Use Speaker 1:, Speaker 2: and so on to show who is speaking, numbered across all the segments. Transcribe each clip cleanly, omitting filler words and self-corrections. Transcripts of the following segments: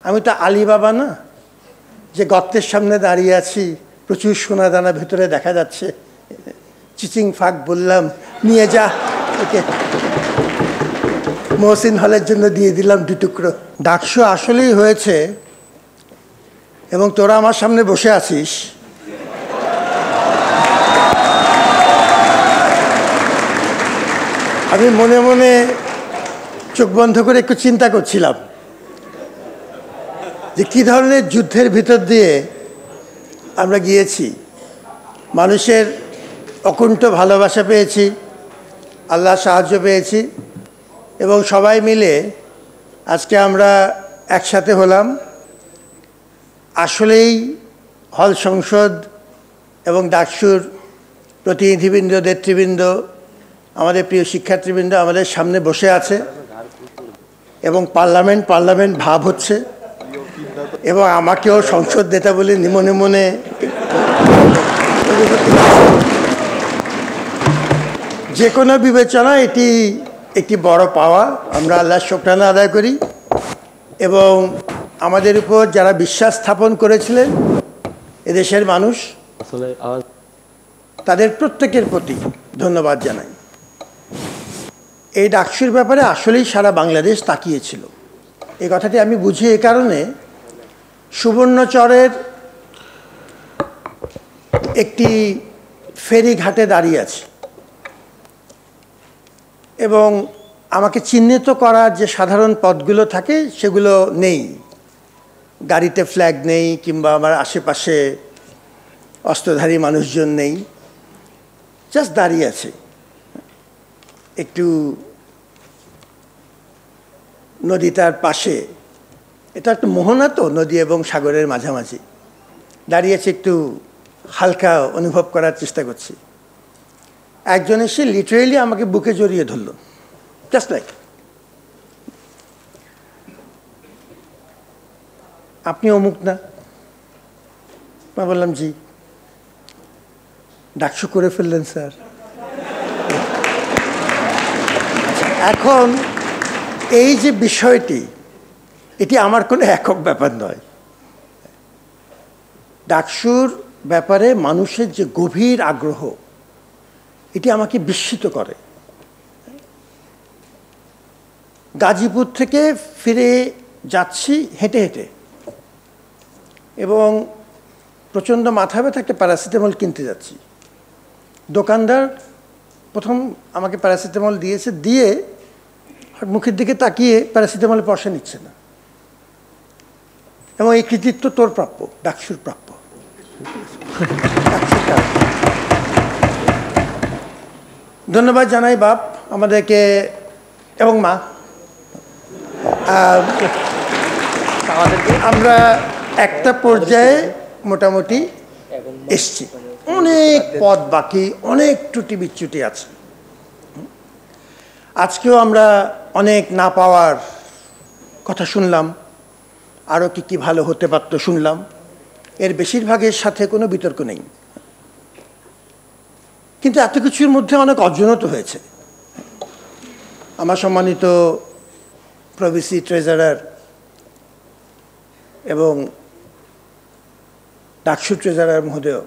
Speaker 1: আমি তো আলী বাবা না যে গর্তের সামনে দাঁড়িয়ে আছি, প্রচুর সোনা দানা ভেতরে দেখা যাচ্ছে, চিচিং ফাঁক বললাম নিয়ে যা, ওকে মহসিন হলের জন্য দিয়ে দিলাম 2 টুকরো। ডাকসু আসলেই হয়েছে এবং তোরা আমার সামনে বসে আছিস। আমি মনে মনে চোখ বন্ধ করে একটু চিন্তা করছিলাম যে কী ধরনের যুদ্ধের ভিতর দিয়ে আমরা গিয়েছি। মানুষের অকুণ্ঠ ভালোবাসা পেয়েছি, আল্লাহ সাহায্য পেয়েছি এবং সবাই মিলে আজকে আমরা একসাথে হলাম। আসলেই হল সংসদ এবং ডাকসুর প্রতিনিধিবৃন্দ, নেতৃবৃন্দ, আমাদের প্রিয় শিক্ষার্থীবৃন্দ আমাদের সামনে বসে আছে এবং পার্লামেন্ট ভাব হচ্ছে এবং আমাকেও সংসদ নেতা বলে মনে মনে যে কোনো বিবেচনা এটি একটি বড় পাওয়া। আমরা আল্লাহর শুকরানা আদায় করি এবং আমাদের উপর যারা বিশ্বাস স্থাপন করেছিলেন এদেশের মানুষ, তাদের প্রত্যেকের প্রতি ধন্যবাদ জানাই। এই ডাকসুর ব্যাপারে আসলেই সারা বাংলাদেশ তাকিয়েছিল। এই কথাটি আমি বুঝি এই কারণে, সুবর্ণচরের একটি ফেরি ঘাটে দাঁড়িয়ে আছি এবং আমাকে চিহ্নিত করার যে সাধারণ পথগুলো থাকে সেগুলো নেই, গাড়িতে ফ্ল্যাগ নেই কিংবা আমার আশেপাশে অস্ত্রধারী মানুষজন নেই, জাস্ট দাঁড়িয়ে আছে। একটু নদীটার পাশে, এটা একটু মোহনা তো, নদী এবং সাগরের মাঝামাঝি দাঁড়িয়েছে, একটু হালকা অনুভব করার চেষ্টা করছি। একজন এসে লিটারেলি আমাকে বুকে জড়িয়ে ধরল, জাস্ট লাইক, আপনি অমুক না? আমি বললাম জি। ডাকসু করে ফেললেন স্যার। এখন এই যে বিষয়টি, এটি আমার কোনো একক ব্যাপার নয়। ডাকসুর ব্যাপারে মানুষের যে গভীর আগ্রহ, এটি আমাকে বিস্মিত করে। গাজীপুর থেকে ফিরে যাচ্ছি হেঁটে হেঁটে এবং প্রচণ্ড মাথা ব্যথা, একটা প্যারাসিটামল কিনতে যাচ্ছি। দোকানদার প্রথম আমাকে প্যারাসিটামল দিয়েছে, দিয়ে মুখের দিকে তাকিয়ে প্যারাসিটামলের পয়সা নিচ্ছে না এবং এই কৃতিত্ব তোর প্রাপ্য, ডাকসুর প্রাপ্য। ধন্যবাদ জানাই বাপ আমাদেরকে এবং মা। আমরা একটা পর্যায়ে মোটামুটি এসছি, অনেক পথ বাকি, অনেক ত্রুটি বিচ্যুতি আছে। আজকেও আমরা অনেক না পাওয়ার কথা শুনলাম, আরও কি ভালো হতে পারত শুনলাম। এর বেশিরভাগের সাথে কোনো বিতর্ক নেই, কিন্তু এত কিছুর মধ্যে অনেক অর্জনও তো হয়েছে। আমার সম্মানিত প্রভিসি ট্রেজারার এবং ডাকসু ট্রেজারার মহোদয়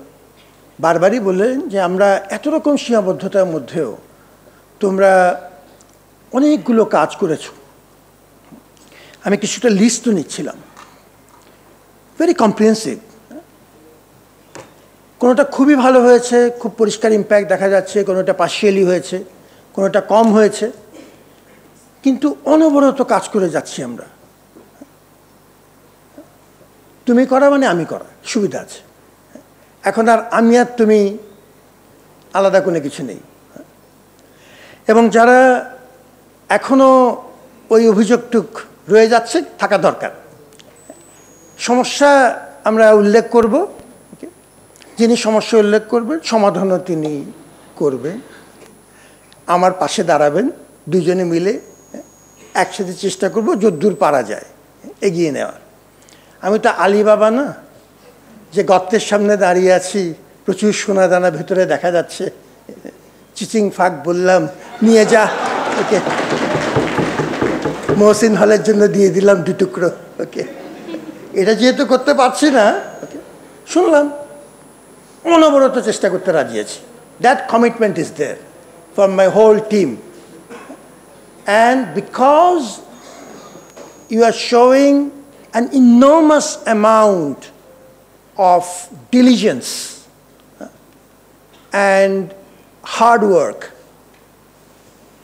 Speaker 1: বারবারই বললেন যে আমরা এত রকম সীমাবদ্ধতার মধ্যেও তোমরা অনেকগুলো কাজ করেছো। আমি কিছুটা লিস্টও নিচ্ছিলাম, ভেরি কম্প্রিহেন্সিভ। কোনোটা খুবই ভালো হয়েছে, খুব পরিষ্কার ইম্প্যাক্ট দেখা যাচ্ছে, কোনোটা পার্শিয়ালি হয়েছে, কোনোটা কম হয়েছে, কিন্তু অনবরত কাজ করে যাচ্ছি আমরা। তুমি করা মানে আমি করা, সুবিধা আছে। এখন আর আমি আর তুমি আলাদা কোনো কিছু নেই। এবং যারা এখনও ওই অভিযোগটুক রয়ে যাচ্ছে, থাকা দরকার। সমস্যা আমরা উল্লেখ করব, যিনি সমস্যা উল্লেখ করবেন সমাধানও তিনি করবেন, আমার পাশে দাঁড়াবেন, দুজনে মিলে একসাথে চেষ্টা করব যতদূর পারা যায় এগিয়ে নেওয়ার। আমি তো আলী বাবা না যে গর্তের সামনে দাঁড়িয়ে আছি, প্রচুর সোনা দানা ভেতরে দেখা যাচ্ছে, চিচিং ফাঁক বললাম নিয়ে যা, ওকে মহসিন হলের জন্য দিয়ে দিলাম 2 টুকরো, ওকে এটা যেহেতু করতে পারছি না, শুনলাম, অনবরত চেষ্টা করতে রাজি আছি। That commitment is there from my whole team, and because you are showing an enormous amount of diligence and hard work,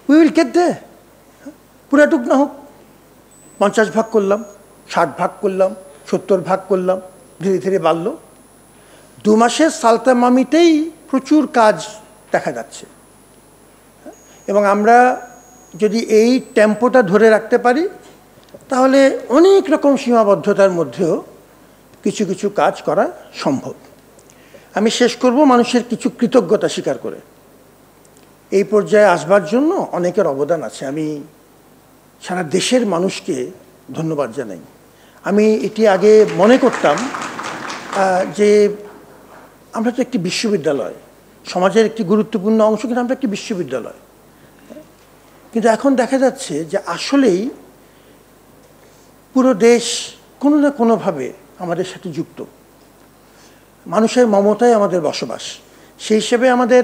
Speaker 1: we will get there. পুরাটুক না হোক, 50 ভাগ করলাম, 60 ভাগ করলাম, 70 ভাগ করলাম, ধীরে ধীরে বাড়ল। 2 মাসের সালতা মামিতেই প্রচুর কাজ দেখা যাচ্ছে, এবং আমরা যদি এই টেম্পোটা ধরে রাখতে পারি তাহলে অনেক রকম সীমাবদ্ধতার মধ্যেও কিছু কিছু কাজ করা সম্ভব। আমি শেষ করব মানুষের কিছু কৃতজ্ঞতা স্বীকার করে। এই পর্যায়ে আসবার জন্য অনেকের অবদান আছে, আমি সারা দেশের মানুষকে ধন্যবাদ জানাই। আমি এটি আগে মনে করতাম যে আমরা তো একটি বিশ্ববিদ্যালয়, সমাজের একটি গুরুত্বপূর্ণ অংশ, কিন্তু আমরা একটি বিশ্ববিদ্যালয়। কিন্তু এখন দেখা যাচ্ছে যে আসলেই পুরো দেশ কোনো না কোনোভাবে আমাদের সাথে যুক্ত, মানুষের মমতায় আমাদের বসবাস, সেই হিসেবে আমাদের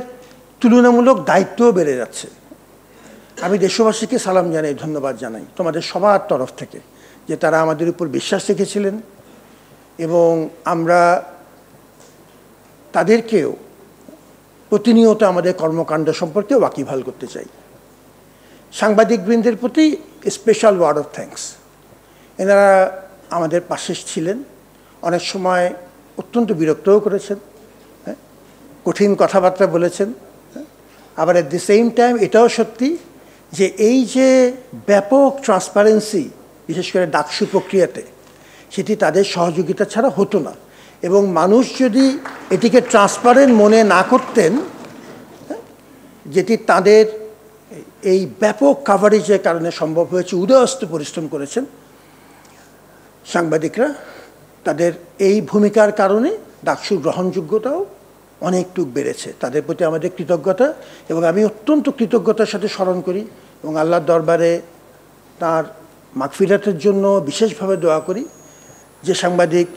Speaker 1: তুলনামূলক দায়িত্বও বেড়ে যাচ্ছে। আমি দেশবাসীকে সালাম জানাই, ধন্যবাদ জানাই তোমাদের সবার তরফ থেকে, যে তারা আমাদের উপর বিশ্বাস রেখেছিলেন, এবং আমরা তাদেরকেও প্রতিনিয়ত আমাদের কর্মকাণ্ড সম্পর্কে ওয়াকিবহাল করতে চাই। সাংবাদিকবৃন্দের প্রতি স্পেশাল ওয়ার্ড অফ থ্যাঙ্কস। এনারা আমাদের পাশে ছিলেন, অনেক সময় অত্যন্ত বিরক্তও করেছেন, কঠিন কথাবার্তা বলেছেন। আবার অ্যাট দি সেম টাইম এটাও সত্যি যে এই যে ব্যাপক ট্রান্সপারেন্সি, বিশেষ করে ডাকসু প্রক্রিয়াতে, সেটি তাদের সহযোগিতা ছাড়া হতো না। এবং মানুষ যদি এটিকে ট্রান্সপারেন্ট মনে না করতেন, যেটি তাদের এই ব্যাপক কাভারেজের কারণে সম্ভব হয়েছে, উদয়স্ত পরিশ্রম করেছেন সাংবাদিকরা, তাদের এই ভূমিকার কারণে ডাকসুর গ্রহণযোগ্যতাও অনেকটুকু বেড়েছে। তাদের প্রতি আমাদের কৃতজ্ঞতা, এবং আমি অত্যন্ত কৃতজ্ঞতার সাথে স্মরণ করি এবং আল্লাহর দরবারে তার মাগফিরাতের জন্য বিশেষভাবে দোয়া করি, যে সাংবাদিক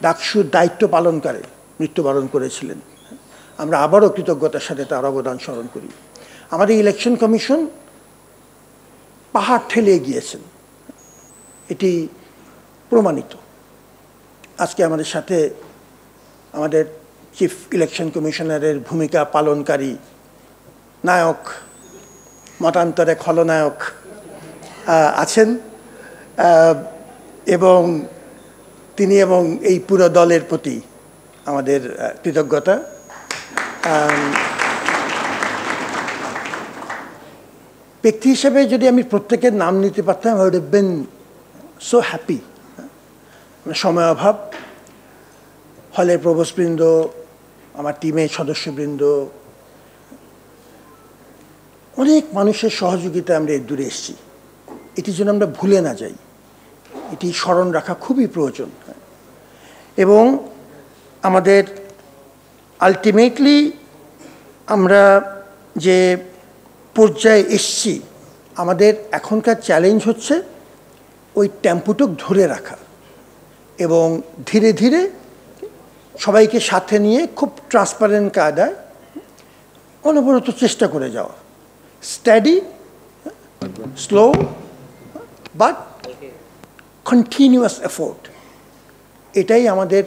Speaker 1: ডাকসুর দায়িত্ব পালনকারে মৃত্যুবরণ করেছিলেন। আমরা আবারও কৃতজ্ঞতার সাথে তার অবদান স্মরণ করি। আমাদের ইলেকশন কমিশন পাহাড় ঠেলে গিয়েছেন, এটি প্রমাণিত। আজকে আমাদের সাথে আমাদের চিফ ইলেকশন কমিশনারের ভূমিকা পালনকারী নায়ক, মতান্তরে খলনায়ক আছেন, এবং তিনি এবং এই পুরো দলের প্রতি আমাদের কৃতজ্ঞতা। ব্যক্তি হিসেবে যদি আমি প্রত্যেকের নাম নিতে পারতাম, I would have been so happy. সময় অভাব, হলের প্রভোস্টবৃন্দ, আমার টিমের সদস্যবৃন্দ, অনেক মানুষের সহযোগিতা আমরা এর দূরে এসেছি, এটি যেন আমরা ভুলে না যাই, এটি স্মরণ রাখা খুবই প্রয়োজন। এবং আমাদের আলটিমেটলি আমরা যে পর্যায়ে এসছি, আমাদের এখনকার চ্যালেঞ্জ হচ্ছে ওই টেম্পোটুক ধরে রাখা, এবং ধীরে ধীরে সবাইকে সাথে নিয়ে খুব ট্রান্সপারেন্ট কায়দায় অনবরত চেষ্টা করে যাওয়া, study, slow but continuous effort, এটাই আমাদের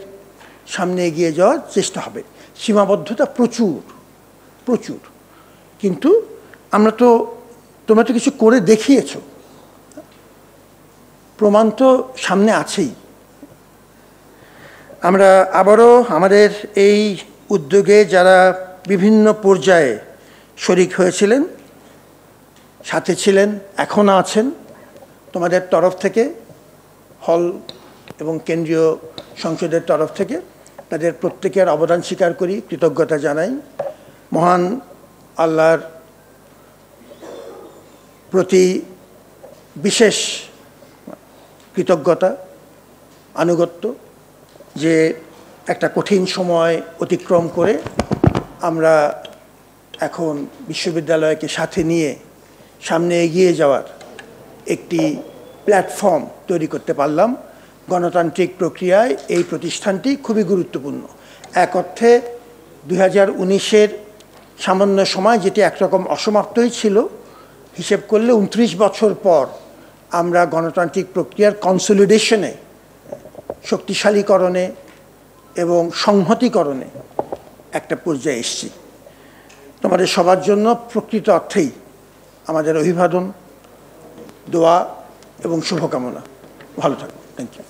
Speaker 1: সামনে এগিয়ে যাওয়ার চেষ্টা হবে। সীমাবদ্ধতা প্রচুর প্রচুর, কিন্তু তোমরা তো কিছু করে দেখিয়েছো, প্রমাণ তো সামনে আছেই। আমরা আবারও আমাদের এই উদ্যোগে যারা বিভিন্ন পর্যায়ে শরিক হয়েছিলেন, সাথে ছিলেন, এখনও আছেন, তোমাদের তরফ থেকে, হল এবং কেন্দ্রীয় সংসদের তরফ থেকে তাদের প্রত্যেকের অবদান স্বীকার করি, কৃতজ্ঞতা জানাই। মহান আল্লাহর প্রতি বিশেষ কৃতজ্ঞতা, আনুগত্য, যে একটা কঠিন সময় অতিক্রম করে আমরা এখন বিশ্ববিদ্যালয়কে সাথে নিয়ে সামনে এগিয়ে যাওয়ার একটি প্ল্যাটফর্ম তৈরি করতে পারলাম। গণতান্ত্রিক প্রক্রিয়ায় এই প্রতিষ্ঠানটি খুবই গুরুত্বপূর্ণ। এক অর্থে 2019-এর সামান্য সময় যেটি একরকম অসমাপ্তই ছিল, হিসেব করলে 29 বছর পর আমরা গণতান্ত্রিক প্রক্রিয়ার কনসলিডেশনে, শক্তিশালীকরণে এবং সংহতিকরণে একটা পর্যায়ে এসেছি। তোমাদের সবার জন্য প্রকৃত অর্থেই আমাদের অভিবাদন, দোয়া এবং শুভকামনা। ভালো থাকো। Thank you.